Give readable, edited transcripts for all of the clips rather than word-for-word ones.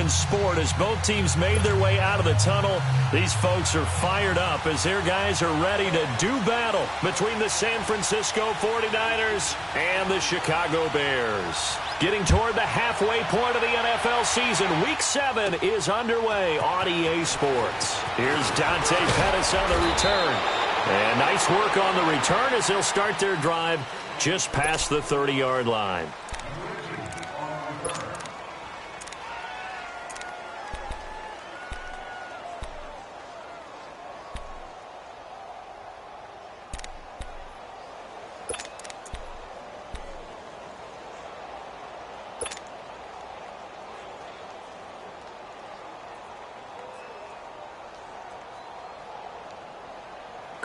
in sport as both teams made their way out of the tunnel. These folks are fired up as their guys are ready to do battle between the San Francisco 49ers and the Chicago Bears. Getting toward the halfway point of the NFL season, Week 7 is underway on EA Sports. Here's Dante Pettis on the return. And nice work on the return as they'll start their drive just past the 30-yard line.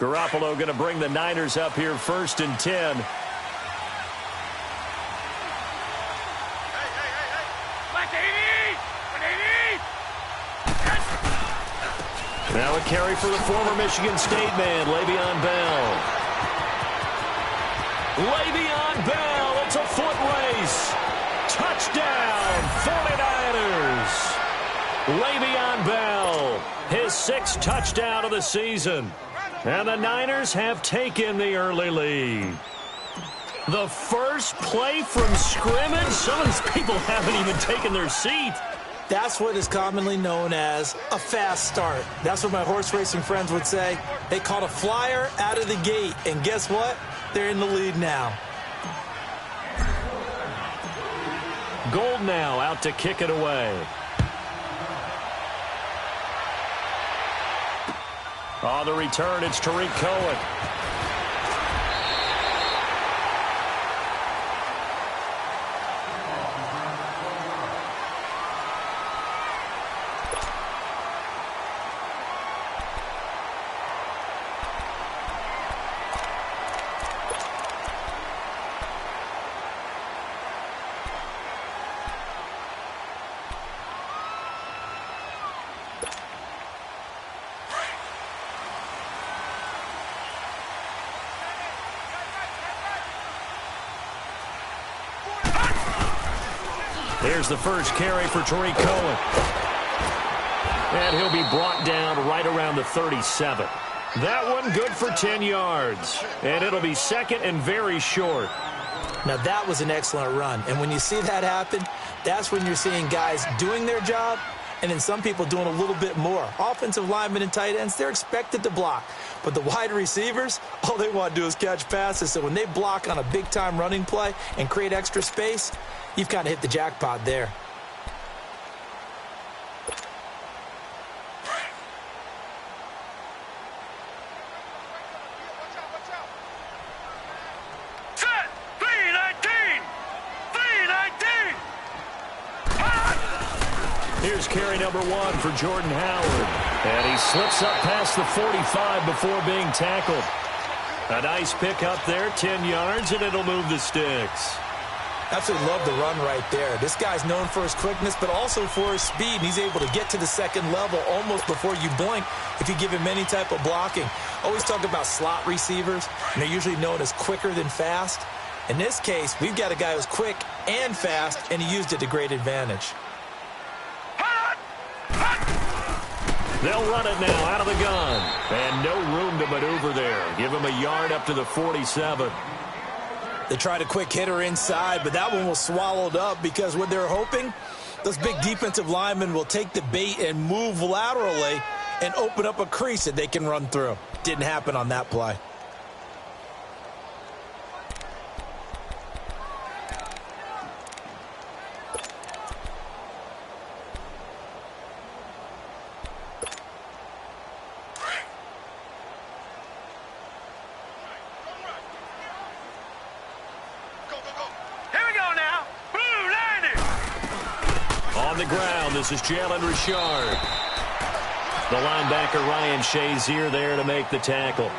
Garoppolo going to bring the Niners up here 1st and 10. Now a carry for the former Michigan State man, Le'Veon Bell. Le'Veon Bell, it's a foot race. Touchdown, 49ers. Le'Veon Bell, his 6th touchdown of the season. And the Niners have taken the early lead. The first play from scrimmage. Some of these people haven't even taken their seat. That's what is commonly known as a fast start. That's what my horse racing friends would say. They caught a flyer out of the gate. And guess what? They're in the lead now. Gold now out to kick it away. On the return, it's Tariq Cohen. Here's the first carry for Tariq Cohen. And he'll be brought down right around the 37. That one good for 10 yards. And it'll be 2nd and very short. Now that was an excellent run. And when you see that happen, that's when you're seeing guys doing their job and then some people doing a little bit more. Offensive linemen and tight ends, they're expected to block. But the wide receivers, all they want to do is catch passes. So when they block on a big-time running play and create extra space, you've kind of hit the jackpot there. Here's carry number 1 for Jordan Howard. And he slips up past the 45 before being tackled. A nice pick up there, 10 yards, and it'll move the sticks. Absolutely love the run right there. This guy's known for his quickness, but also for his speed. And he's able to get to the 2nd level almost before you blink if you give him any type of blocking. Always talk about slot receivers, and they're usually known as quicker than fast. In this case, we've got a guy who's quick and fast, and he used it to great advantage. They'll run it now out of the gun. And no room to maneuver there. Give him a yard up to the 47. They tried a quick hitter inside, but that one was swallowed up because what they're hoping, those big defensive linemen will take the bait and move laterally and open up a crease that they can run through. Didn't happen on that play. This is Jalen Richard. The linebacker Ryan Shazier there to make the tackle.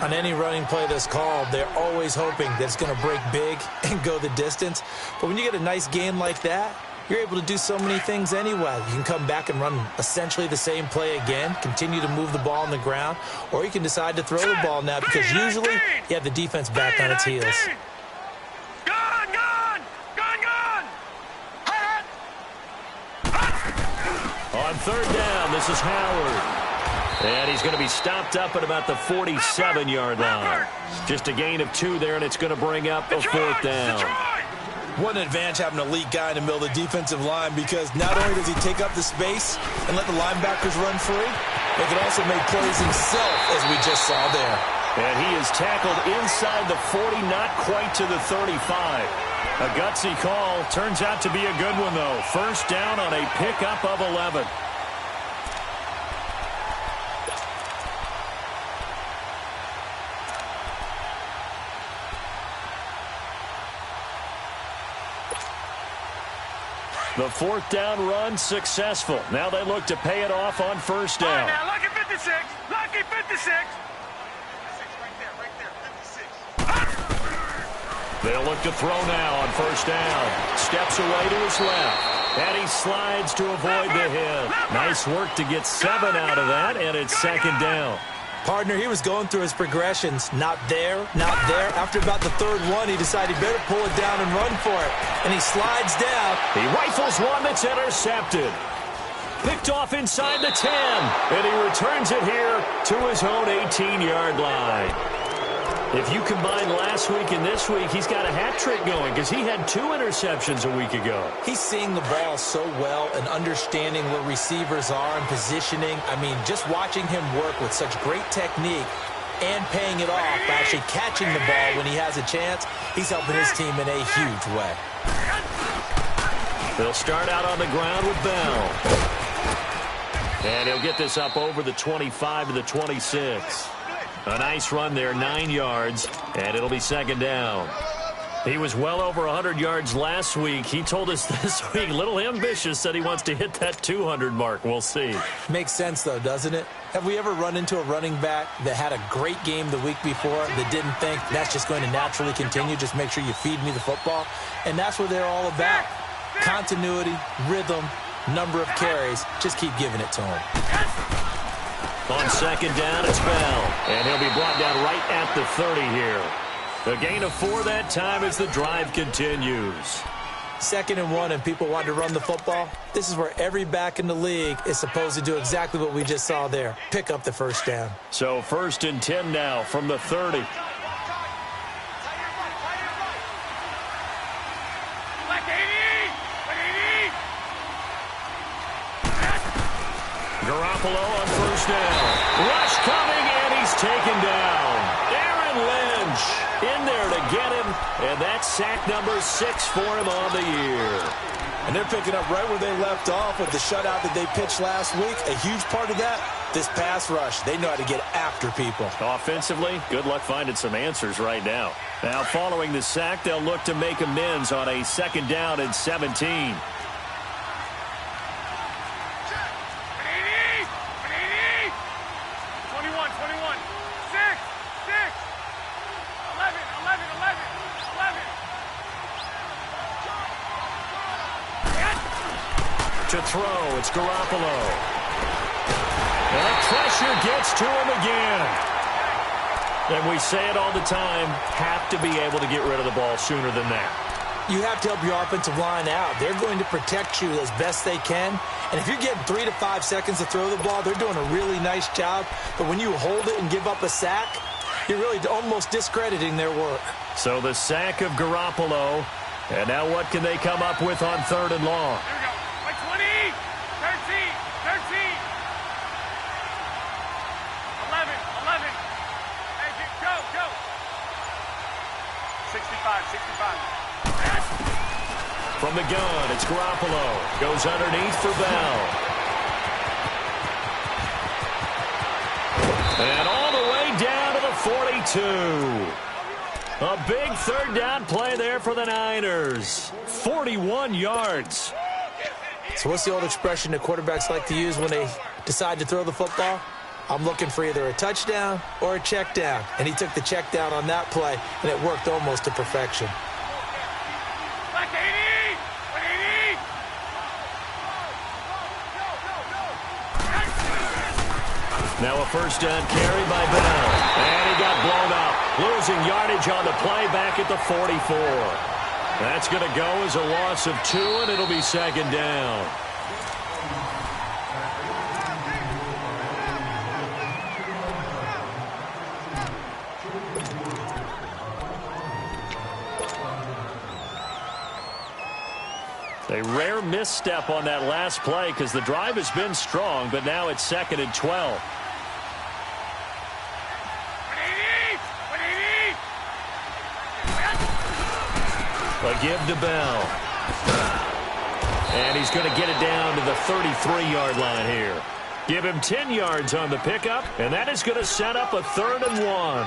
On any running play that's called, they're always hoping that it's going to break big and go the distance. But when you get a nice gain like that, you're able to do so many things anyway. You can come back and run essentially the same play again, continue to move the ball on the ground, or you can decide to throw the ball now because usually you have the defense back on its heels. On third down, this is Howard. And he's going to be stopped up at about the 47-yard line. Just a gain of 2 there, and it's going to bring up a fourth down. What an advantage having an elite guy in the middle of the defensive line, because not only does he take up the space and let the linebackers run free, but can also make plays himself, as we just saw there. And he is tackled inside the 40, not quite to the 35. A gutsy call. Turns out to be a good one, though. First down on a pickup of 11. The fourth down run successful. Now they look to pay it off on first down. All right, now, lucky 56. Lucky 56. They'll look to throw now on first down. Steps away to his left. And he slides to avoid the hit. Nice work to get 7 out of that, and it's second down. Partner, he was going through his progressions. Not there, not there. After about the third one, he decided he better pull it down and run for it. And he slides down. He rifles one that's intercepted. Picked off inside the 10. And he returns it here to his own 18-yard line. If you combine last week and this week, he's got a hat trick going because he had 2 interceptions a week ago. He's seeing the ball so well and understanding where receivers are and positioning. I mean, just watching him work with such great technique and paying it off by actually catching the ball when he has a chance, he's helping his team in a huge way. They'll start out on the ground with Bell. And he'll get this up over the 25 to the 26. A nice run there, 9 yards, and it'll be second down. He was well over 100 yards last week. He told us this week, a little ambitious, said he wants to hit that 200 mark. We'll see. Makes sense, though, doesn't it? Have we ever run into a running back that had a great game the week before that didn't think that's just going to naturally continue? Just make sure you feed me the football. And that's what they're all about. Continuity, rhythm, number of carries. Just keep giving it to him. On second down, it's Bell. And he'll be brought down right at the 30 here. A gain of 4 that time as the drive continues. 2nd and 1, and people want to run the football. This is where every back in the league is supposed to do exactly what we just saw there. Pick up the first down. So 1st and 10 now from the 30. Garoppolo on first down. Rush coming, and he's taken down. Aaron Lynch in there to get him, and that's sack number 6 for him on the year. And they're picking up right where they left off with the shutout that they pitched last week. A huge part of that, this pass rush. They know how to get after people. Offensively, good luck finding some answers right now. Now, following the sack, they'll look to make amends on a 2nd down and 17. To throw, it's Garoppolo. And the pressure gets to him again. And we say it all the time, have to be able to get rid of the ball sooner than that. You have to help your offensive line out. They're going to protect you as best they can. And if you're getting 3 to 5 seconds to throw the ball, they're doing a really nice job. But when you hold it and give up a sack, you're really almost discrediting their work. So the sack of Garoppolo. And now what can they come up with on 3rd and long? 65. From the gun, it's Garoppolo. Goes underneath for Bell. And all the way down to the 42. A big 3rd down play there for the Niners. 41 yards. So what's the old expression that quarterbacks like to use when they decide to throw the football? I'm looking for either a touchdown or a check down. And he took the check down on that play, and it worked almost to perfection. Now a 1st down carry by Bell. And he got blown up. Losing yardage on the play back at the 44. That's going to go as a loss of 2, and it'll be 2nd down. misstep on that last play because the drive has been strong, but now it's 2nd and 12. A give to Bell. And he's going to get it down to the 33-yard line here. Give him 10 yards on the pickup, and that is going to set up a 3rd and 1.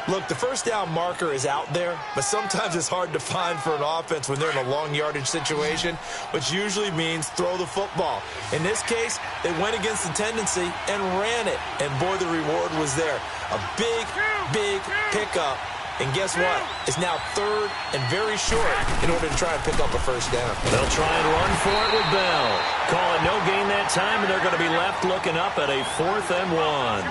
Look, the first down marker is out there, but sometimes it's hard to find for an offense when they're in a long yardage situation, which usually means throw the football. In this case, they went against the tendency and ran it, and boy, the reward was there. A big, big pickup. And guess what? It's now 3rd and very short in order to try and pick up a first down. They'll try and run for it with Bell. Call it no gain that time, and they're going to be left looking up at a 4th and 1.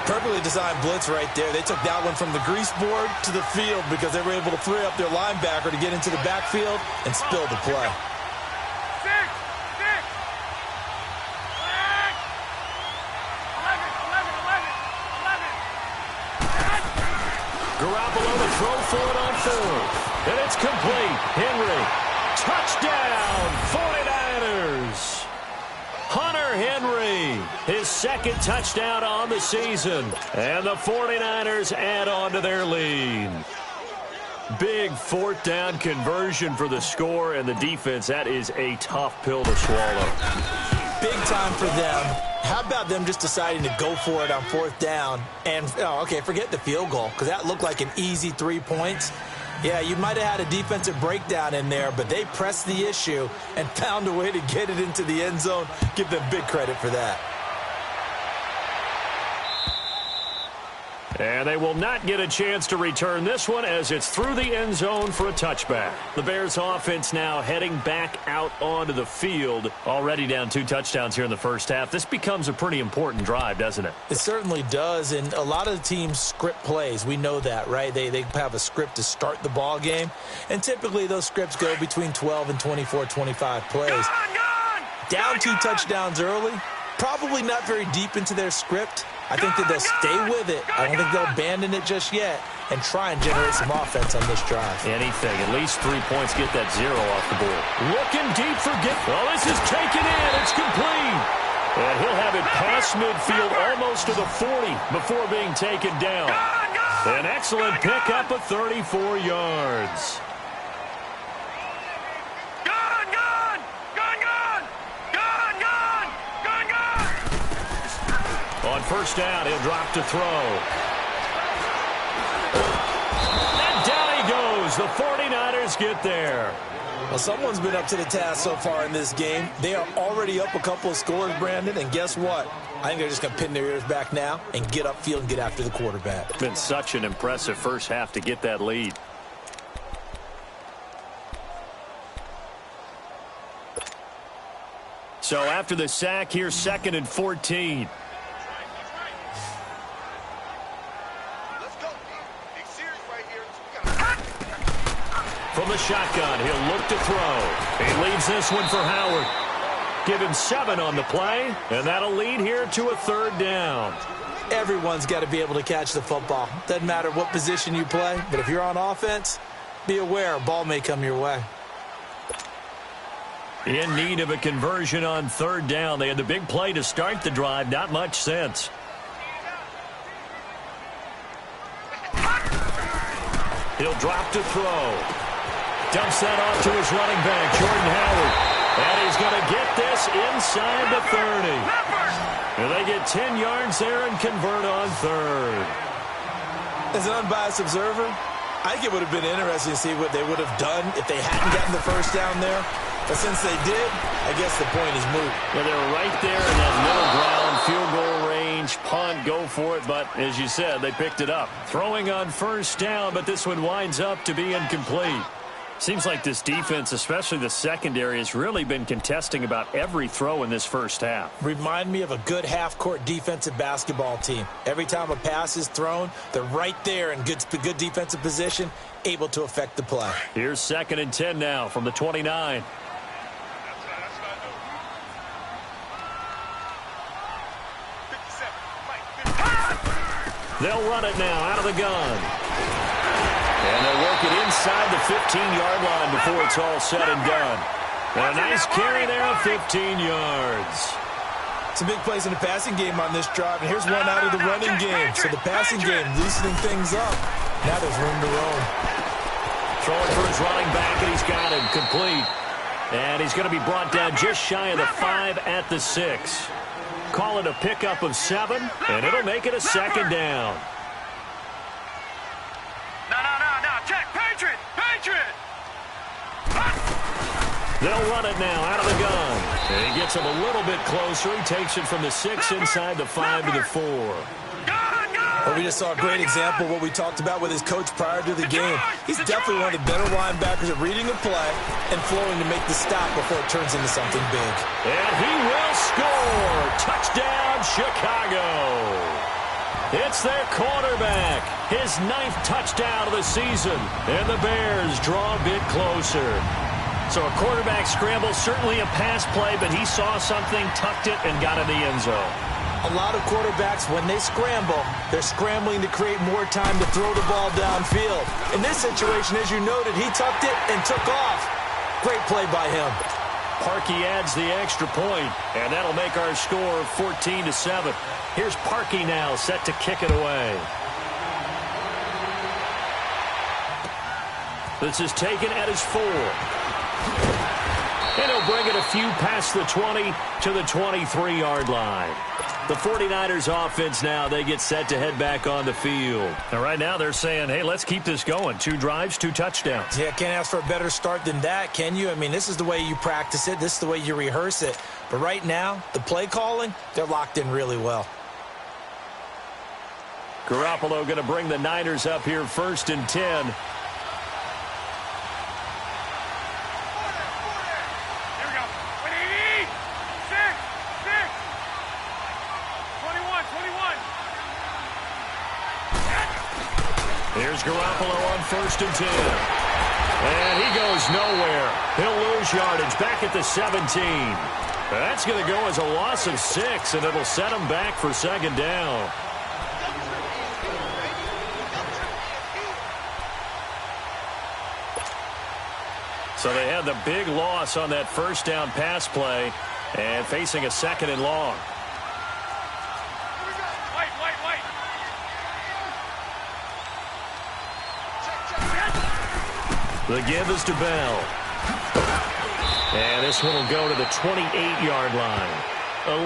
Perfectly designed blitz right there. They took that one from the grease board to the field because they were able to free up their linebacker to get into the backfield and spill the play. Garoppolo to throw for it on 4th. And it's complete. Henry. Touchdown, 49ers. Hunter Henry, his 2nd touchdown on the season. And the 49ers add on to their lead. Big 4th down conversion for the score, and the defense, that is a tough pill to swallow. Big time for them. How about them just deciding to go for it on 4th down? And, forget the field goal, because that looked like an easy 3 points. Yeah, you might have had a defensive breakdown in there, but they pressed the issue and found a way to get it into the end zone. Give them big credit for that. And they will not get a chance to return this one as it's through the end zone for a touchback. The Bears offense now heading back out onto the field. Already down 2 touchdowns here in the first half. This becomes a pretty important drive, doesn't it? It certainly does, and a lot of the teams script plays. We know that, right? They have a script to start the ball game, and typically those scripts go between 12 and 24, 25 plays. Down 2 touchdowns early, probably not very deep into their script. I think that they'll stay with it. I don't think they'll abandon it just yet and try and generate some offense on this drive. Anything. At least 3 points. Get that 0 off the board. Looking deep for Oh, this is taken in. It's complete. And he'll have it past midfield almost to the 40 before being taken down. An excellent pickup of 34 yards. On first down, he'll drop to throw. And down he goes. The 49ers get there. Well, someone's been up to the task so far in this game. They are already up a couple of scores, Brandon, and guess what? I think they're just going to pin their ears back now and get upfield and get after the quarterback. Been such an impressive first half to get that lead. So after the sack, here's 2nd and 14. From the shotgun, he'll look to throw. He leaves this one for Howard. Give him 7 on the play, and that'll lead here to a 3rd down. Everyone's got to be able to catch the football. Doesn't matter what position you play, but if you're on offense, be aware a ball may come your way. In need of a conversion on 3rd down. They had the big play to start the drive. Not much sense. He'll drop to throw. Dumps that off to his running back, Jordan Howard. And he's going to get this inside the 30. And they get 10 yards there and convert on 3rd. As an unbiased observer, I think it would have been interesting to see what they would have done if they hadn't gotten the first down there. But since they did, I guess the point is moot. Yeah, they were right there in that middle ground, field goal range, punt, go for it. But as you said, they picked it up. Throwing on first down, but this one winds up to be incomplete. Seems like this defense, especially the secondary, has really been contesting about every throw in this first half. Remind me of a good half-court defensive basketball team. Every time a pass is thrown, they're right there in good defensive position, able to affect the play. Here's 2nd and 10 now from the 29. They'll run it now out of the gun. And they'll work it inside the 15-yard line before it's all said and done. And a nice carry there of 15 yards. Some big plays in the passing game on this drive, and here's one out of the running game. So the passing game loosening things up. Now there's room to roam. Throwing for his running back, and he's got him complete. And he's going to be brought down just shy of the 5 at the 6. Call it a pickup of 7, and it'll make it a second down. No. Check. Patriot. They'll run it now out of the gun. And he gets him a little bit closer. He takes it from the 6 inside the 5 to the 4. Well, we just saw a great example of what we talked about with his coach prior to the game. He's definitely one of the better linebackers at reading the play and flowing to make the stop before it turns into something big. And he will score. Touchdown, Chicago. It's their quarterback. His 9th touchdown of the season. And the Bears draw a bit closer. So a quarterback scramble, certainly a pass play, but he saw something, tucked it, and got in the end zone. A lot of quarterbacks, when they scramble, they're scrambling to create more time to throw the ball downfield. In this situation, as you noted, he tucked it and took off. Great play by him. Parkey adds the extra point, and that'll make our score 14-7. Here's Parkey now, set to kick it away. This is taken at his 4. And he'll bring it a few past the 20 to the 23-yard line. The 49ers offense now, they get set to head back on the field. And right now they're saying, hey, let's keep this going. 2 drives, 2 touchdowns. Yeah, can't ask for a better start than that, can you? I mean, this is the way you practice it. This is the way you rehearse it. But right now, the play calling, they're locked in really well. Garoppolo going to bring the Niners up here 1st and 10. Here's Garoppolo on 1st and 10. And he goes nowhere. He'll lose yardage back at the 17. That's going to go as a loss of 6, and it'll set him back for 2nd down. So they had the big loss on that 1st down pass play and facing a 2nd and long. The give is to Bell. And this one will go to the 28-yard line.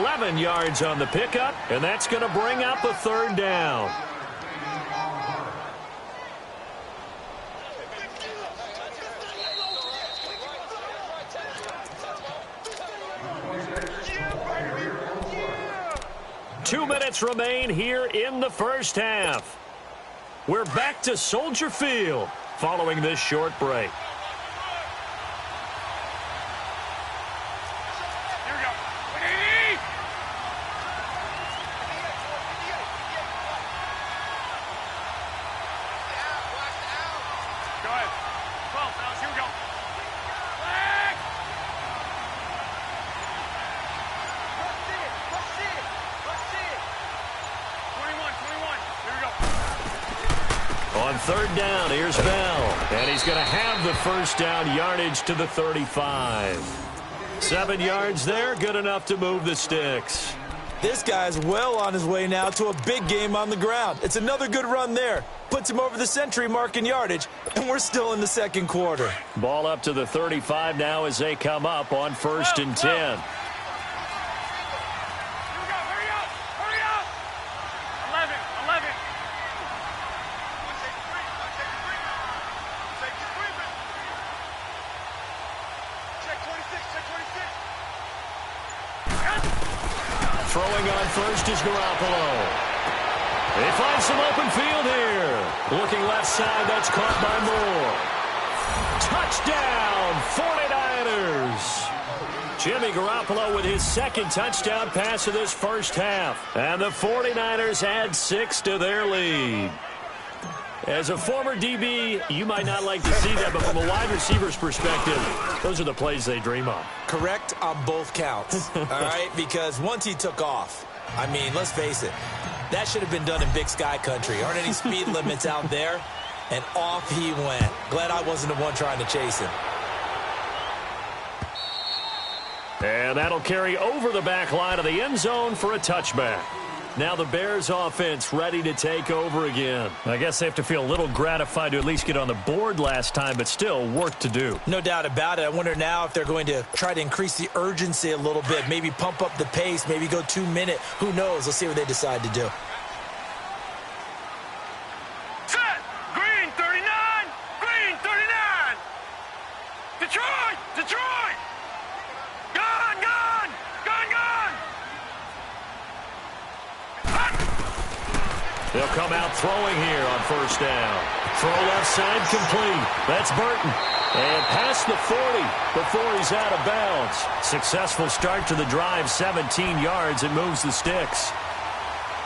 11 yards on the pickup, and that's going to bring up a 3rd down. Two minutes remain here in the first half. We're back to Soldier Field following this short break. Here we go. Go ahead. 12, fellas. Here we go. Flag. Let's see it. 21. Here we go. On 3rd down, here's Bell. And he's going to have the 1st down yardage to the 35. 7 yards there, good enough to move the sticks. This guy's well on his way now to a big game on the ground. It's another good run there. Puts him over the century mark in yardage, and we're still in the 2nd quarter. Ball up to the 35 now as they come up on 1st and 10. Throwing on 1st is Garoppolo. They find some open field here. Looking left side, that's caught by Moore. Touchdown, 49ers. Jimmy Garoppolo with his 2nd touchdown pass of this first half. And the 49ers add 6 to their lead. As a former DB, you might not like to see that, but from a wide receiver's perspective, those are the plays they dream of. Correct on both counts, all right? Because once he took off, I mean, let's face it, that should have been done in Big Sky country. Aren't any speed limits out there? And off he went. Glad I wasn't the one trying to chase him. And that'll carry over the back line of the end zone for a touchback. Now the Bears offense ready to take over again. I guess they have to feel a little gratified to at least get on the board last time, but still work to do. No doubt about it. I wonder now if they're going to try to increase the urgency a little bit, maybe pump up the pace, maybe go 2-minute. Who knows? Let's see what they decide to do. Set! Green 39! Green 39! Detroit! Detroit! Gun! Gun! Gun! Gun! They'll come out throwing here on first down. Throw left side complete. That's Burton. And past the 40 before he's out of bounds. Successful start to the drive, 17 yards. It moves the sticks.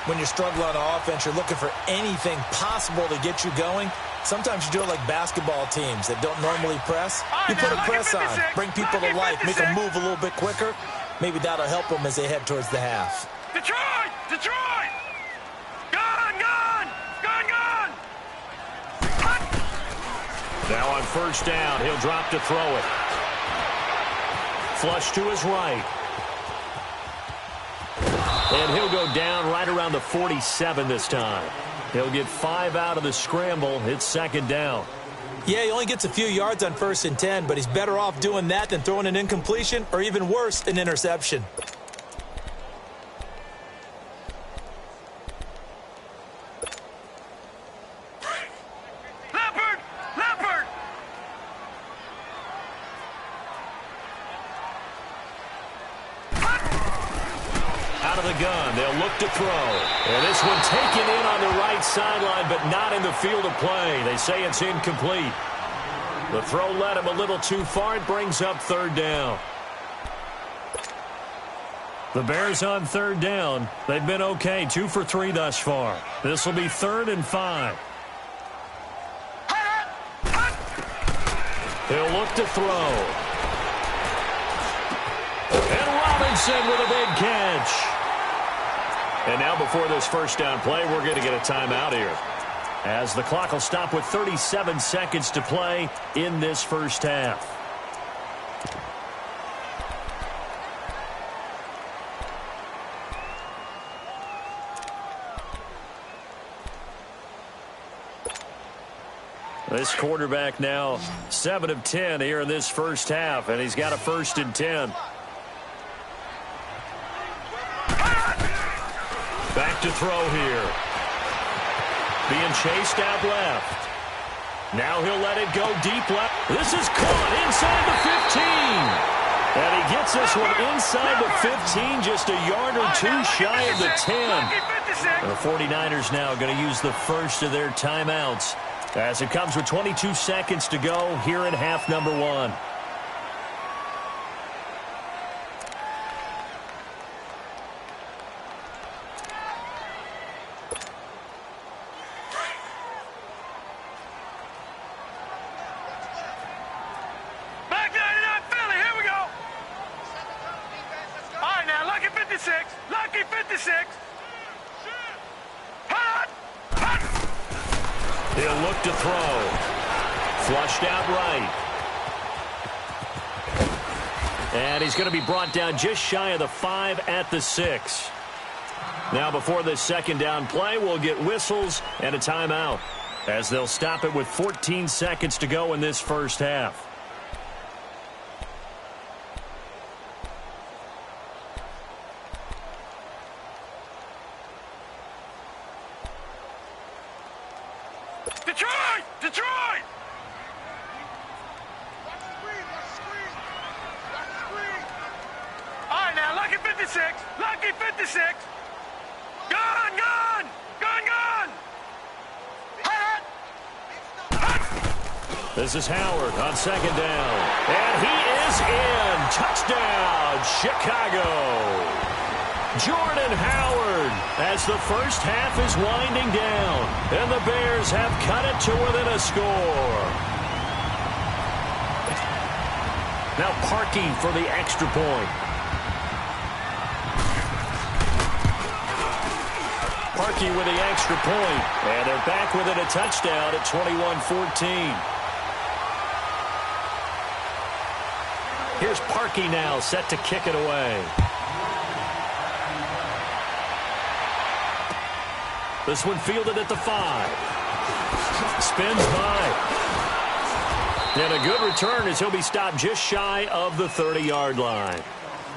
When you're struggling on offense, you're looking for anything possible to get you going. Sometimes you do it like basketball teams that don't normally press. You put a press on, bring people to life, make them move a little bit quicker. Maybe that'll help them as they head towards the half. Detroit! Detroit! Gun! Gun! Gun! Gun! Now on first down, he'll drop to throw it. Flush to his right. And he'll go down right around the 47 this time. He'll get 5 out of the scramble. It's second down. Yeah, he only gets a few yards on 1st and 10, but he's better off doing that than throwing an incompletion or even worse, an interception. Leopard! Leopard! Out of the gun, they'll look to throw. And this one taken in on the right sideline, but not in the field of play. They say it's incomplete. The throw led him a little too far. It brings up third down. The Bears on third down. They've been okay, 2 for 3 thus far. This will be 3rd and 5. He'll look to throw. And Robinson with a big catch. And now before this first down play, we're going to get a timeout here, as the clock will stop with 37 seconds to play in this first half. This quarterback now 7 of 10 here in this first half, and he's got a 1st and 10. Back to throw here. Being chased out left. Now he'll let it go deep left. This is caught inside the 15. And he gets this one inside the 15, just a yard or 2 shy of the 10. The 49ers now going to use the first of their timeouts, as it comes with 22 seconds to go here in half number 1. Back 99 Philly, here we go. All right, now, Lucky 56. Lucky 56. Hot! Hot! He'll look to throw. Flushed out right. And he's going to be brought down just shy of the 5 at the 6. Now before this second down play, we'll get whistles and a timeout, as they'll stop it with 14 seconds to go in this first half. Detroit! Detroit! All right, now, Lucky 56. Lucky 56. Gun! Gun! Gun! Gun! Hot! Hot! This is Howard on second down. And he is in. Touchdown, Chicago. Jordan Howard, as the first half is winding down, and the Bears have cut it to within a score. Now Parkey for the extra point. Parkey with the extra point, and they're back within a touchdown at 21-14. Here's Parkey. Parkey now set to kick it away. This one fielded at the 5. Spins by. And a good return as he'll be stopped just shy of the 30-yard line.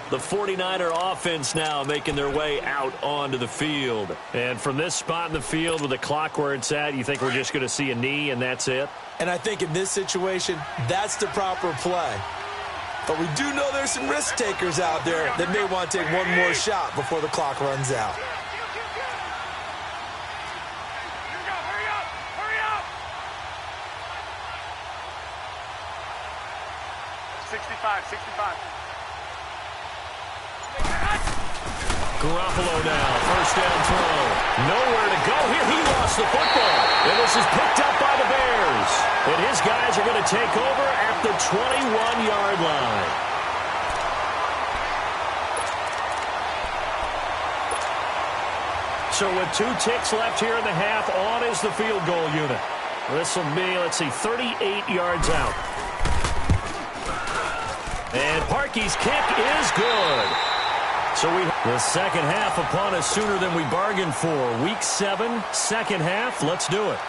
The 49er offense now making their way out onto the field. And from this spot in the field with the clock where it's at, you think we're just going to see a knee and that's it? And I think in this situation, that's the proper play. But we do know there's some risk takers out there that may want to take one more shot before the clock runs out. Garoppolo now, first down throw. Nowhere to go here. He lost the football. And this is picked up by the Bears. And his guys are going to take over at the 21-yard line. So with 2 ticks left here in the half, on is the field goal unit. This will be, 38 yards out. And Parkey's kick is good. So the second half upon us sooner than we bargained for. Week 7, second half. Let's do it.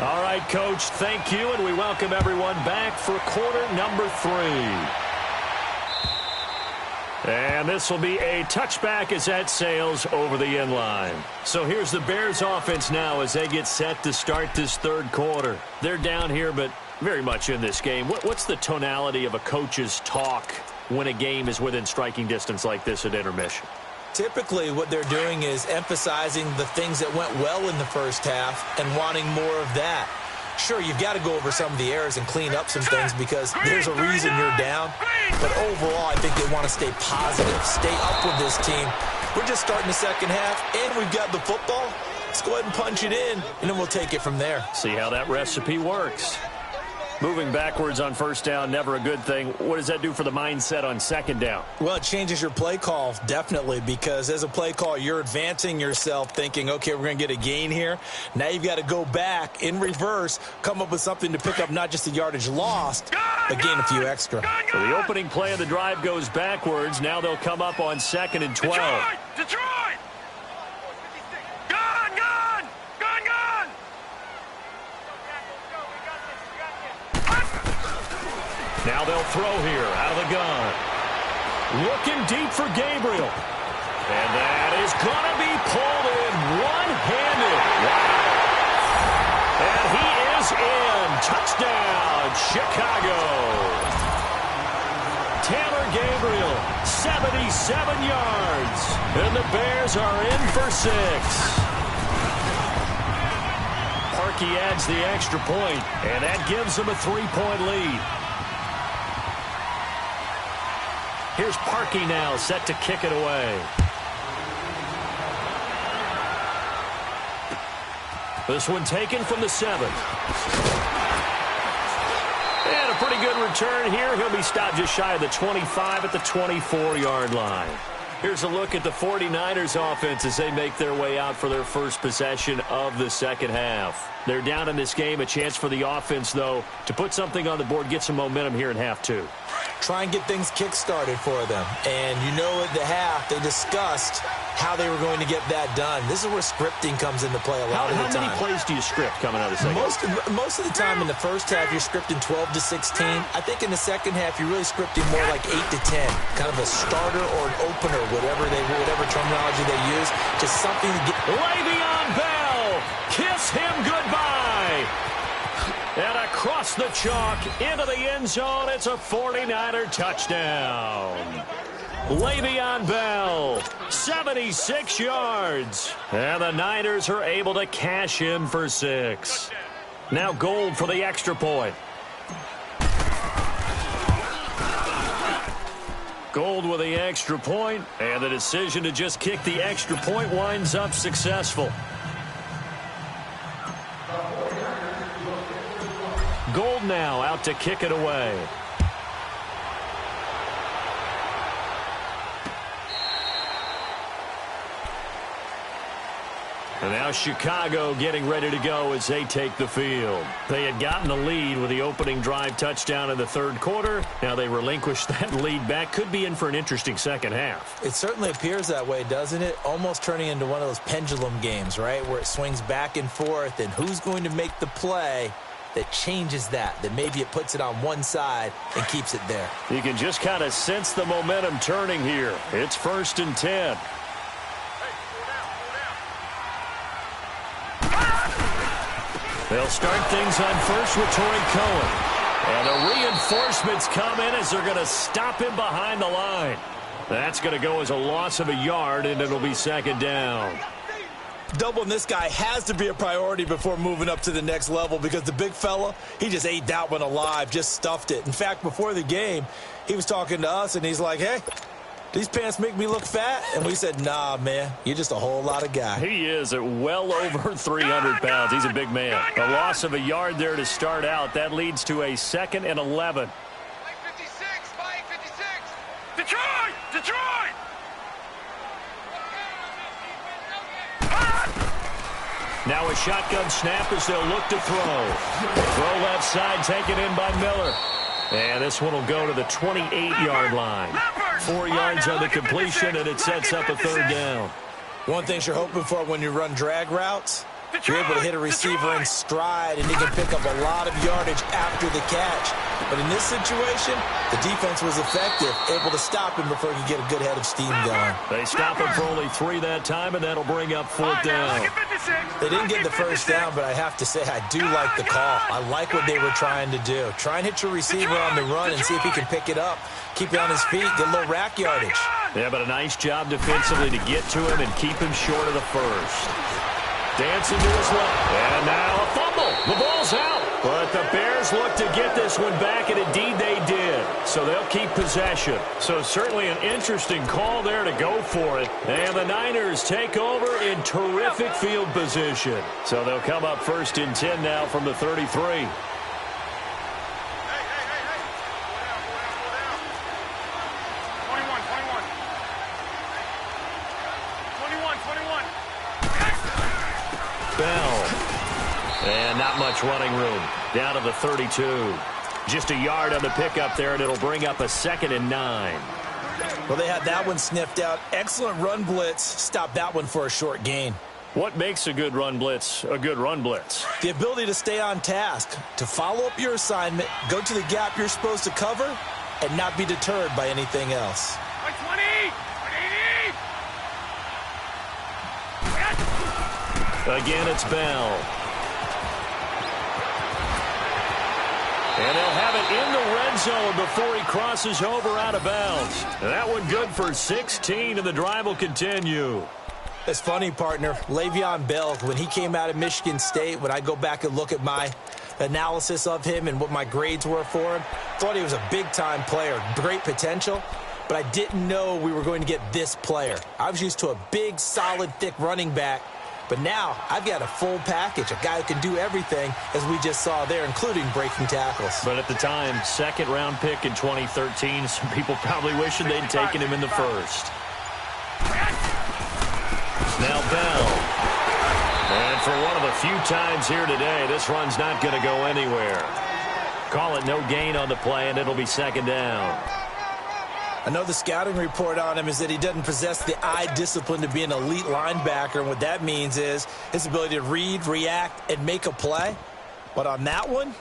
All right, Coach, thank you, and we welcome everyone back for quarter number 3. And this will be a touchback as that sails over the end line. So here's the Bears offense now as they get set to start this third quarter. They're down here, but very much in this game. What's the tonality of a coach's talk when a game is within striking distance like this at intermission? Typically, what they're doing is emphasizing the things that went well in the first half and wanting more of that. Sure, you've got to go over some of the errors and clean up some things because there's a reason you're down. But overall, I think they want to stay positive, stay up with this team. We're just starting the second half, and we've got the football. Let's go ahead and punch it in, and then we'll take it from there. See how that recipe works. Moving backwards on first down, never a good thing. What does that do for the mindset on second down? Well, it changes your play call, definitely, because as a play call, you're advancing yourself thinking, okay, we're going to get a gain here. Now you've got to go back in reverse, come up with something to pick up not just the yardage lost, but gain a few extra. So the opening play of the drive goes backwards. Now they'll come up on 2nd and 12. Detroit! Gone! Now they'll throw here out of the gun. Looking deep for Gabriel. And that is going to be pulled in one-handed. Wow. And he is in. Touchdown, Chicago. Taylor Gabriel, 77 yards. And the Bears are in for 6. Parkey adds the extra point, and that gives them a 3-point lead. Here's Parkey now set to kick it away. This one taken from the 7. And a pretty good return here. He'll be stopped just shy of the 25 at the 24-yard line. Here's a look at the 49ers offense as they make their way out for their first possession of the second half. They're down in this game. A chance for the offense, though, to put something on the board, get some momentum here in half 2. Try and get things kick-started for them. And you know at the half, they discussed how they were going to get that done. This is where scripting comes into play a lot of the time. How many plays do you script coming out of the second half? Most of the time in the first half, you're scripting 12 to 16. I think in the second half, you're really scripting more like 8 to 10. Kind of a starter or an opener, whatever terminology they use. Just something to get... Le'Veon Bell, kiss him goodbye. And across the chalk into the end zone, it's a 49er touchdown. Le'Veon Bell, 76 yards. And the Niners are able to cash in for 6. Now Gold for the extra point. Gold with the extra point, and the decision to just kick the extra point winds up successful. Gold now out to kick it away. And now Chicago getting ready to go as they take the field. They had gotten the lead with the opening drive touchdown in the third quarter. Now they relinquish that lead back. Could be in for an interesting second half. It certainly appears that way, doesn't it? Almost turning into one of those pendulum games, right, where it swings back and forth, and who's going to make the play that changes that maybe it puts it on one side and keeps it there. You can just kind of sense the momentum turning here. It's 1st and 10. They'll start things on first with Torrey Cohen. And the reinforcements come in as they're going to stop him behind the line. That's going to go as a loss of a yard, and it'll be 2nd down. Doubling this guy has to be a priority before moving up to the next level because the big fella, he just ate that one alive, just stuffed it. In fact, before the game, he was talking to us, and he's like, hey, these pants make me look fat? And we said, nah, man, you're just a whole lot of guy. He is at well over 300 pounds. He's a big man. A loss of a yard there to start out. That leads to a 2nd and 11. 56. Detroit! Detroit! Now a shotgun snap as they'll look to throw. Throw left side, taken in by Miller. And this one will go to the 28-yard line. 4 yards on the completion, and it sets up a 3rd down. One thing you're hoping for when you run drag routes, you're able to hit a receiver in stride, and he can pick up a lot of yardage after the catch. But in this situation, the defense was effective, able to stop him before he could get a good head of steam going. They stop him for only 3 that time, and that'll bring up 4th down. They didn't get the first down, but I have to say I do like the call. I like what they were trying to do. Try and hit your receiver on the run and see if he can pick it up. Keep it on his feet, get a little rack yardage. Yeah, but a nice job defensively to get to him and keep him short of the first. Dancing to his left. And now a fumble. The ball's out. But the Bears look to get this one back, and indeed they did. So they'll keep possession. So certainly an interesting call there to go for it. And the Niners take over in terrific field position. So they'll come up 1st and 10 now from the 33. Bell. And not much running room. Down to the 32. Just a yard on the pickup there, and it'll bring up a 2nd and 9. Well, they had that one sniffed out. Excellent run blitz. Stop that one for a short gain. What makes a good run blitz a good run blitz? The ability to stay on task, to follow up your assignment, go to the gap you're supposed to cover, and not be deterred by anything else. 20! Again, it's Bell. And they'll have it in the red zone before he crosses over out of bounds. And that one good for 16, and the drive will continue. It's funny, partner. Le'Veon Bell, when he came out of Michigan State, when I go back and look at my analysis of him and what my grades were for him, thought he was a big-time player, great potential, but I didn't know we were going to get this player. I was used to a big, solid, thick running back. But now I've got a full package, a guy who can do everything, as we just saw there, including breaking tackles. But at the time, 2nd-round pick in 2013, some people probably wishing they'd taken him in the first. Now Bell. And for one of the few times here today, this run's not going to go anywhere. Call it no gain on the play, and it'll be 2nd down. I know the scouting report on him is that he doesn't possess the eye discipline to be an elite linebacker, and what that means is his ability to read, react, and make a play. But on that one,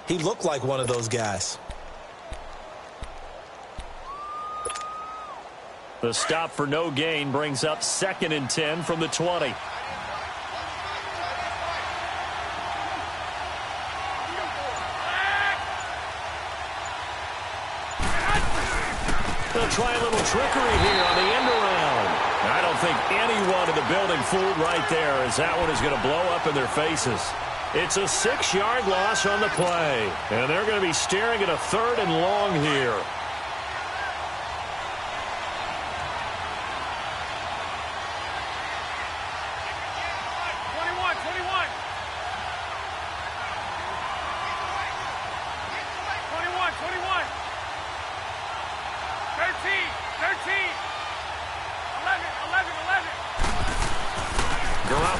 he looked like one of those guys. The stop for no gain brings up 2nd and 10 from the 20. They'll try a little trickery here on the end around. I don't think anyone in the building fooled right there, as that one is going to blow up in their faces. It's a 6-yard loss on the play, and they're going to be staring at a 3rd and long here.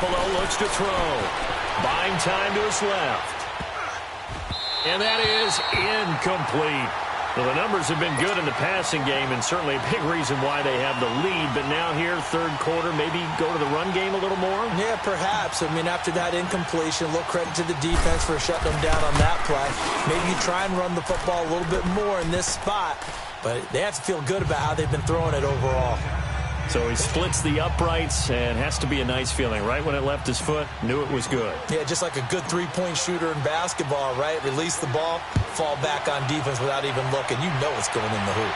Garoppolo looks to throw. Buying time to his left. And that is incomplete. Well, the numbers have been good in the passing game, and certainly a big reason why they have the lead. But now here, third quarter, maybe go to the run game a little more? Yeah, perhaps. I mean, after that incompletion, a little credit to the defense for shutting them down on that play. Maybe you try and run the football a little bit more in this spot, but they have to feel good about how they've been throwing it overall. So he splits the uprights, and has to be a nice feeling. Right when it left his foot, knew it was good. Yeah, just like a good three-point shooter in basketball, right? Release the ball, fall back on defense without even looking. You know it's going in the hoop.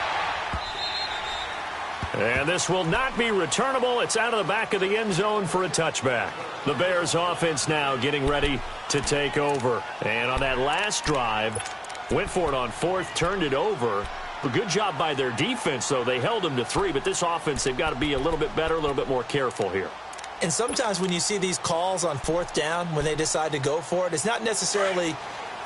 And this will not be returnable. It's out of the back of the end zone for a touchback. The Bears offense now getting ready to take over. And on that last drive, went for it on fourth, turned it over. A good job by their defense, though. They held them to 3, but this offense, they've got to be a little bit better, a little bit more careful here. And sometimes when you see these calls on fourth down, when they decide to go for it, it's not necessarily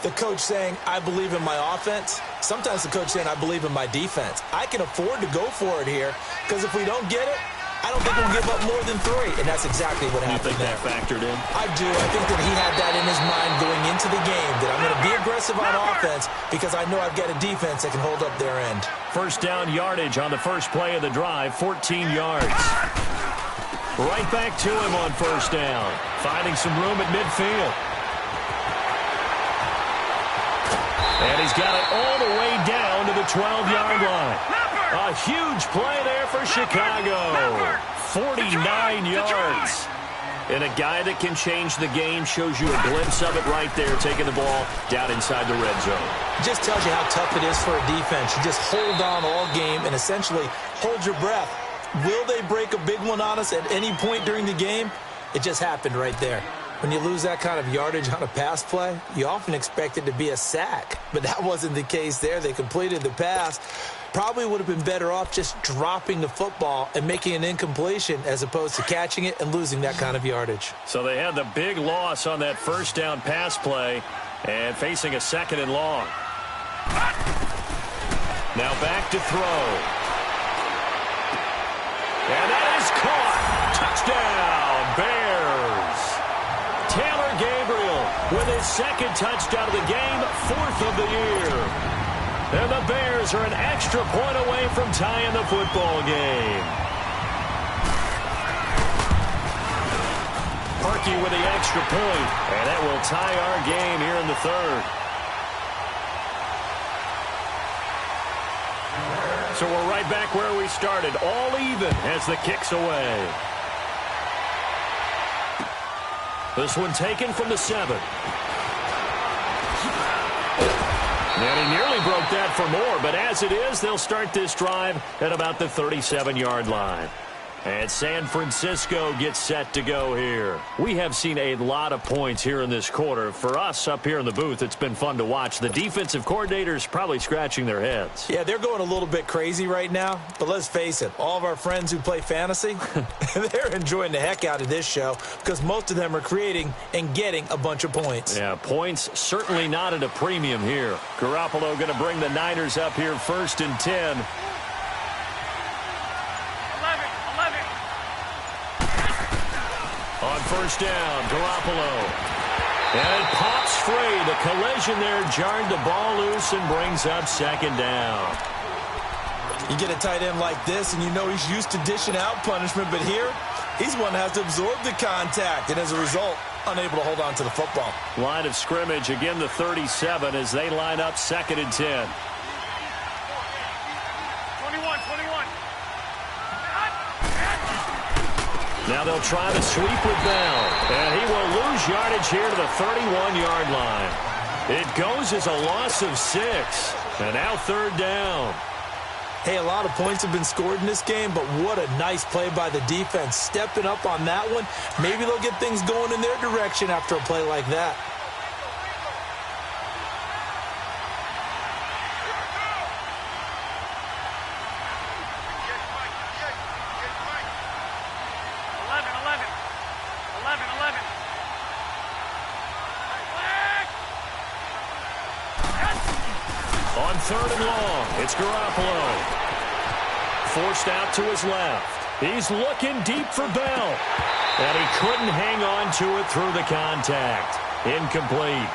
the coach saying, I believe in my offense. Sometimes the coach saying, I believe in my defense. I can afford to go for it here, because if we don't get it, I don't think we'll give up more than 3. And that's exactly what happened there. You think that factored in? I do. I think that he had that in his mind going into the game, that I'm going to be aggressive on offense because I know I've got a defense that can hold up their end. First down yardage on the first play of the drive, 14 yards. Right back to him on first down, finding some room at midfield. And he's got it all the way down to the 12-yard line. A huge play there for Chicago. 49 yards. And a guy that can change the game, shows you a glimpse of it right there, taking the ball down inside the red zone. Just tells you how tough it is for a defense. You just hold on all game and essentially hold your breath. Will they break a big one on us at any point during the game? It just happened right there. When you lose that kind of yardage on a pass play, you often expect it to be a sack. But that wasn't the case there. They completed the pass. Probably would have been better off just dropping the football and making an incompletion as opposed to catching it and losing that kind of yardage. So they had the big loss on that first down pass play and facing a second and long. Now back to throw. And that is caught. Touchdown, Bears. Taylor Gabriel with his second touchdown of the game, 4th of the year. And the Bears are an extra point away from tying the football game. Parkey with the extra point, and that will tie our game here in the third. So we're right back where we started, all even as the kick's away. This one taken from the 7. And he nearly broke that for more, but as it is, they'll start this drive at about the 37-yard line. And San Francisco gets set to go here. We have seen a lot of points here in this quarter. For us up here in the booth, it's been fun to watch. The defensive coordinators probably scratching their heads. Yeah, they're going a little bit crazy right now. But let's face it, all of our friends who play fantasy, they're enjoying the heck out of this show because most of them are creating and getting a bunch of points. Yeah, points certainly not at a premium here. Garoppolo going to bring the Niners up here 1st and 10. On first down, Garoppolo. And it pops free. The collision there jarred the ball loose and brings up second down. You get a tight end like this, and you know he's used to dishing out punishment, but here, he's one that has to absorb the contact, and as a result, unable to hold on to the football. Line of scrimmage, again the 37 as they line up 2nd and 10. 21. Now they'll try the sweep with Bell. And he will lose yardage here to the 31-yard line. It goes as a loss of 6. And now 3rd down. Hey, a lot of points have been scored in this game, but what a nice play by the defense. Stepping up on that one. Maybe they'll get things going in their direction after a play like that. On 3rd and long, it's Garoppolo. Forced out to his left. He's looking deep for Bell. And he couldn't hang on to it through the contact. Incomplete.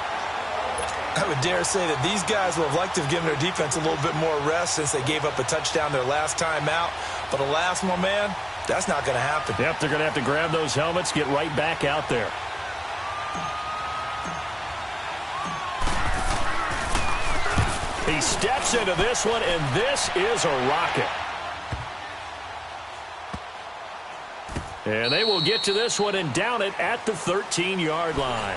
I would dare say that these guys would have liked to have given their defense a little bit more rest since they gave up a touchdown their last time out. But alas, my man, that's not going to happen. Yep, they're going to have to grab those helmets, get right back out there. He steps into this one, and this is a rocket. And they will get to this one and down it at the 13-yard line.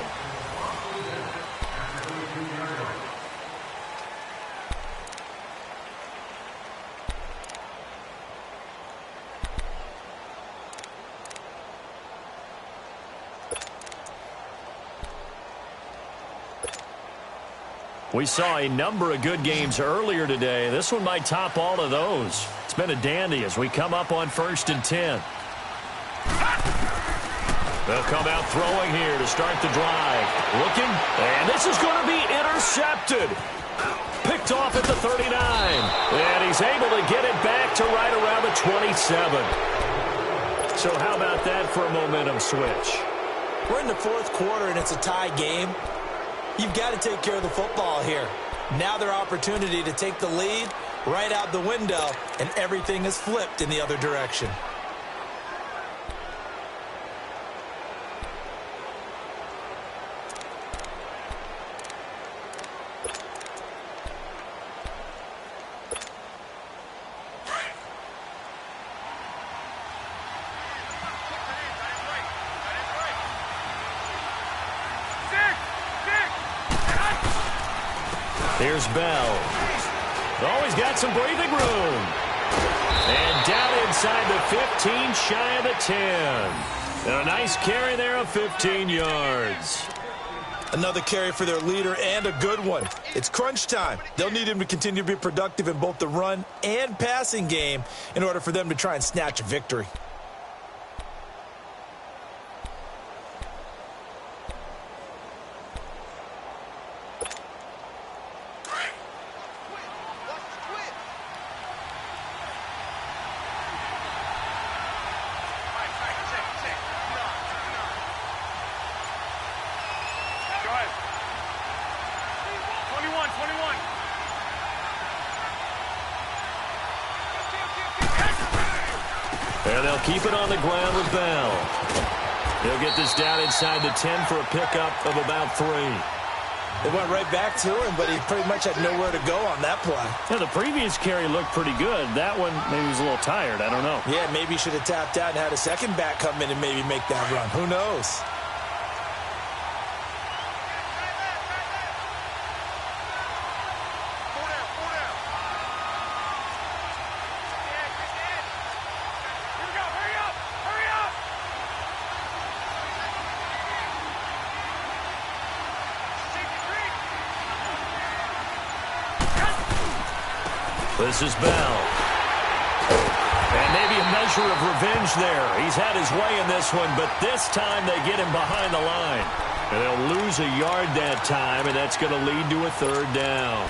We saw a number of good games earlier today. This one might top all of those. It's been a dandy as we come up on 1st and 10. They'll come out throwing here to start the drive. Looking, and this is going to be intercepted. Picked off at the 39. And he's able to get it back to right around the 27. So how about that for a momentum switch? We're in the 4th quarter, and it's a tie game. You've got to take care of the football here. Now their opportunity to take the lead right out the window, and everything is flipped in the other direction. Here's Bell. Oh, he's got some breathing room. And down inside the 15, shy of the 10. And a nice carry there of 15 yards. Another carry for their leader and a good one. It's crunch time. They'll need him to continue to be productive in both the run and passing game in order for them to try and snatch a victory. And they'll keep it on the ground with Bell. He'll get this down inside the 10 for a pickup of about 3. They went right back to him, but he pretty much had nowhere to go on that play. Yeah, the previous carry looked pretty good. That one, maybe he was a little tired. I don't know. Yeah, maybe he should have tapped out and had a second back come in and maybe make that run. Who knows? This is Bell. And maybe a measure of revenge there. He's had his way in this one, but this time they get him behind the line. And they'll lose a yard that time, and that's going to lead to a 3rd down.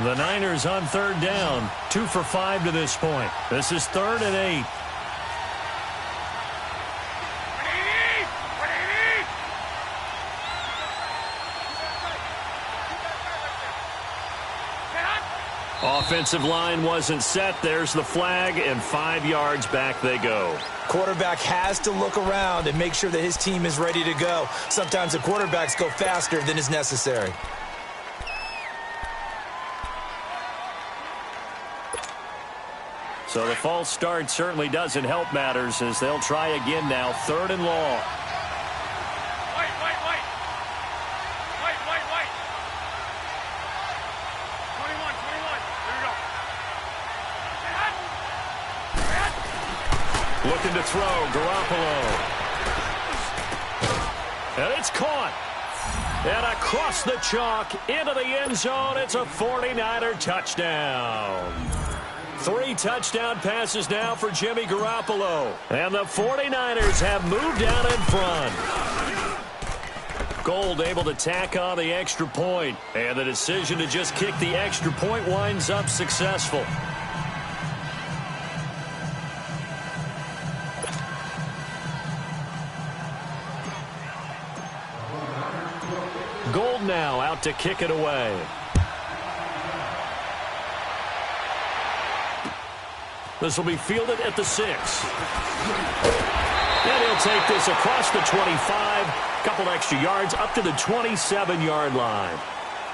The Niners on 3rd down. 2 for 5 to this point. This is 3rd and 8. Offensive line wasn't set. There's the flag, and 5 yards back they go. Quarterback has to look around and make sure that his team is ready to go. Sometimes the quarterbacks go faster than is necessary. So the false start certainly doesn't help matters as they'll try again now. 3rd and long. Looking to throw, Garoppolo. And it's caught. And across the chalk, into the end zone, it's a 49er touchdown. 3 touchdown passes now for Jimmy Garoppolo. And the 49ers have moved out in front. Gold able to tack on the extra point. And the decision to just kick the extra point winds up successful. Gold now out to kick it away. This will be fielded at the 6. And he'll take this across the 25. Couple extra yards up to the 27-yard line.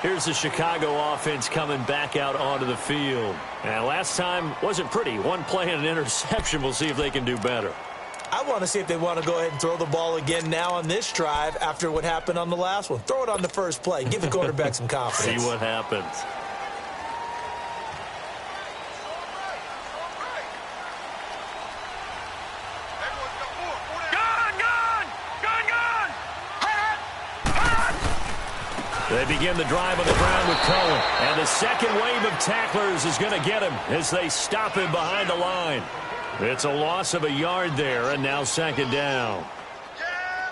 Here's the Chicago offense coming back out onto the field. And last time wasn't pretty. One play and an interception. We'll see if they can do better. I want to see if they want to go ahead and throw the ball again now on this drive after what happened on the last one. Throw it on the first play. Give the quarterback some confidence. See what happens. They begin the drive on the ground with Cohen. And the second wave of tacklers is going to get him as they stop him behind the line. It's a loss of a yard there, and now second down. Yeah,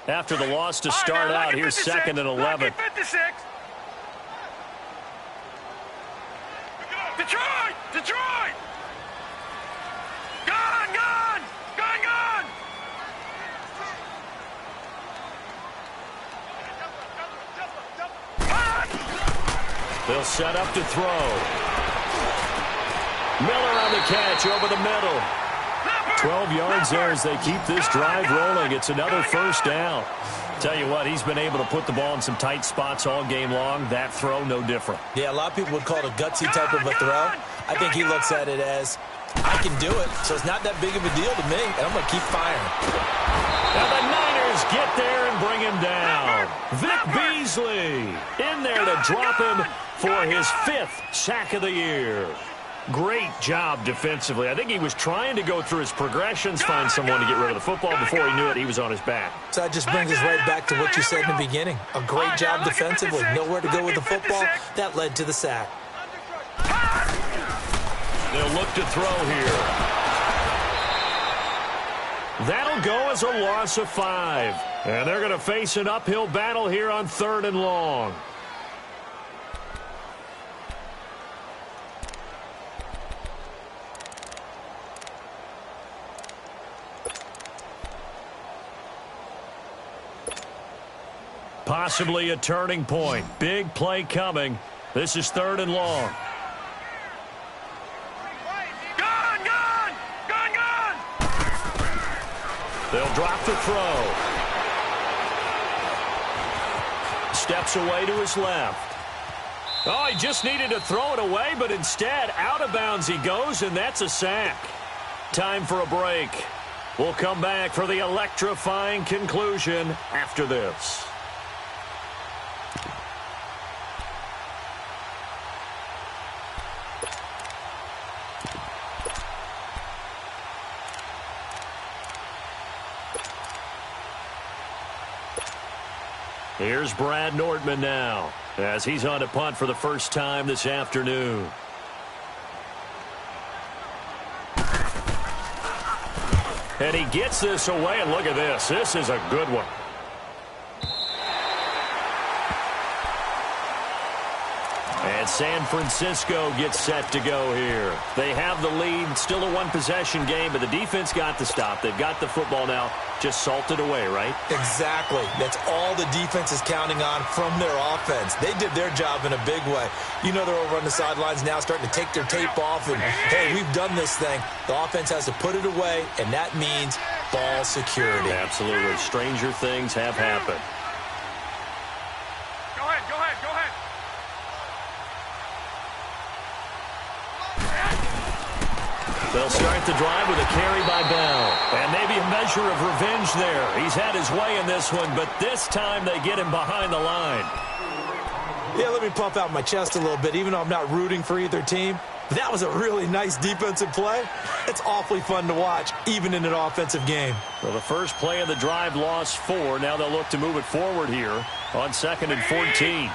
baby. After the loss to start out, here's 2nd and 11. Detroit! Detroit! Gone! Gone! Gone! Gone! They'll set up to throw. Miller on the catch over the middle. 12 yards there as they keep this drive rolling. It's another first down. Tell you what, he's been able to put the ball in some tight spots all game long. That throw, no different. Yeah, a lot of people would call it a gutsy type of a throw. I think he looks at it as, I can do it, so it's not that big of a deal to me, and I'm going to keep firing. And the Niners get there and bring him down. Vic Beasley in there to drop him for his 5th sack of the year. Great job defensively. I think he was trying to go through his progressions, find someone to get rid of the football. Before he knew it, he was on his back. So that just brings us right back to what you said in the beginning. A great job defensively. Nowhere to go with the football. That led to the sack. They'll look to throw here. That'll go as a loss of 5. And they're going to face an uphill battle here on 3rd and long. Possibly a turning point. Big play coming. This is 3rd and long. Gone! Gone! Gone! Gone! They'll drop the throw. Steps away to his left. Oh, he just needed to throw it away, but instead, out of bounds he goes, and that's a sack. Time for a break. We'll come back for the electrifying conclusion after this. Here's Brad Nordman now, as he's on to punt for the first time this afternoon. And he gets this away, and look at this. This is a good one. And San Francisco gets set to go here. They have the lead, still a one-possession game, but the defense got the stop. They've got the football now, just salted away, right? Exactly. That's all the defense is counting on from their offense. They did their job in a big way. You know they're over on the sidelines now starting to take their tape off, and, hey, we've done this thing. The offense has to put it away, and that means ball security. Absolutely. Stranger things have happened. Go ahead, go ahead, go ahead. They'll start the drive with a carry by Bell. And maybe a measure of revenge there. He's had his way in this one, but this time they get him behind the line. Yeah, let me pump out my chest a little bit. Even though I'm not rooting for either team, That was a really nice defensive play. It's awfully fun to watch, even in an offensive game. Well, the first play of the drive lost 4. Now they'll look to move it forward here on 2nd and 14.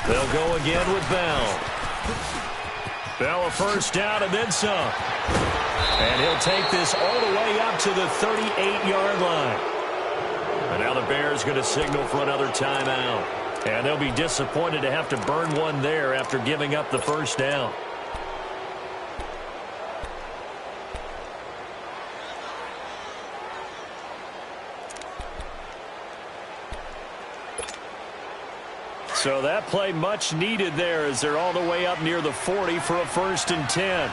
They'll go again with Bell. Bell a first down and then some. And he'll take this all the way up to the 38-yard line. And now the Bears going to signal for another timeout. And they'll be disappointed to have to burn one there after giving up the first down. So that play much needed there as they're all the way up near the 40 for a 1st and 10.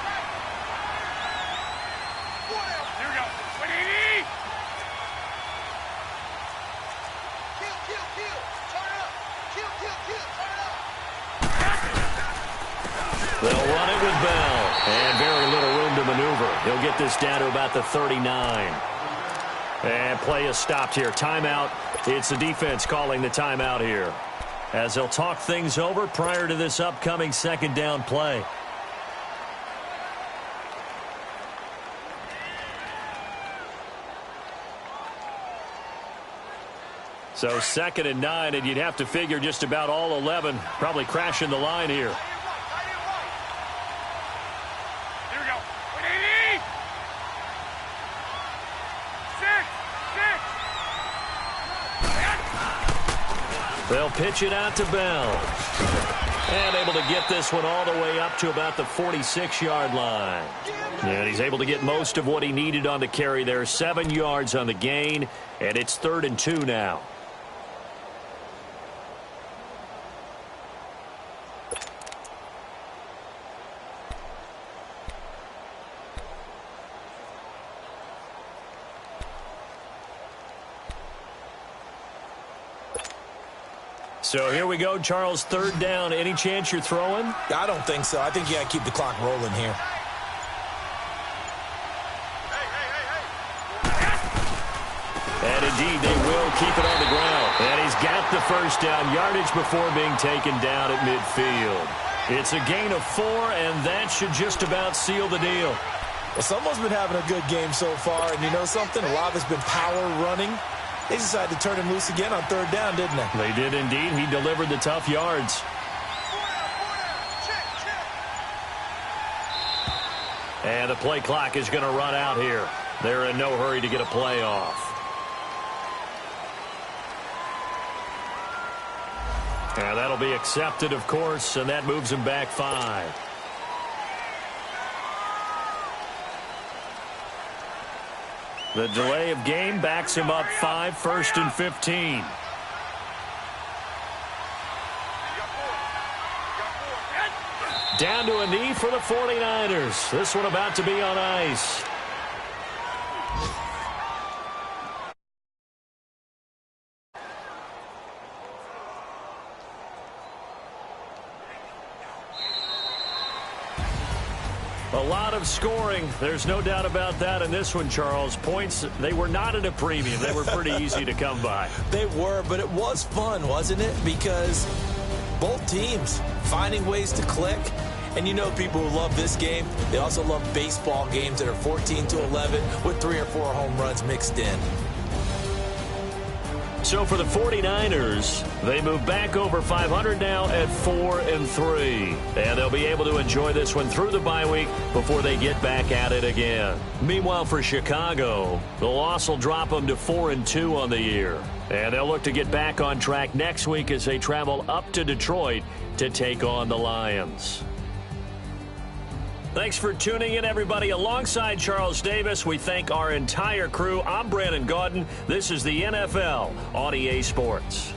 They'll run it with Bell. And very little room to maneuver. He'll get this down to about the 39. And play is stopped here. Timeout. It's the defense calling the timeout here, as they'll talk things over prior to this upcoming 2nd down play. So 2nd and 9, and you'd have to figure just about all 11 probably crashing the line here. They'll pitch it out to Bell. And able to get this one all the way up to about the 46-yard line. And he's able to get most of what he needed on the carry there. 7 yards on the gain, and it's 3rd and 2 now. So here we go, Charles, 3rd down. Any chance you're throwing? I don't think so. I think you got to keep the clock rolling here. And indeed, they will keep it on the ground. And he's got the first down yardage before being taken down at midfield. It's a gain of 4, and that should just about seal the deal. Well, someone's been having a good game so far, and you know something? A lot of it's been power running. They decided to turn him loose again on 3rd down, didn't they? They did indeed. He delivered the tough yards. And the play clock is going to run out here. They're in no hurry to get a play off. And that'll be accepted, of course, and that moves him back 5. The delay of game backs him up 5, 1st and 15. Down to a knee for the 49ers. This one about to be on ice. A lot of scoring. There's no doubt about that in this one, Charles. Points, they were not at a premium. They were pretty easy to come by. They were, but it was fun, wasn't it? Because both teams finding ways to click. And you know people who love this game, they also love baseball games that are 14-11 with 3 or 4 home runs mixed in. So for the 49ers, they move back over 500 now at 4-3. And they'll be able to enjoy this one through the bye week before they get back at it again. Meanwhile, for Chicago, the loss will drop them to 4-2 on the year. And they'll look to get back on track next week as they travel up to Detroit to take on the Lions. Thanks for tuning in, everybody. Alongside Charles Davis, we thank our entire crew. I'm Brandon Gaudin. This is the NFL on EA Sports.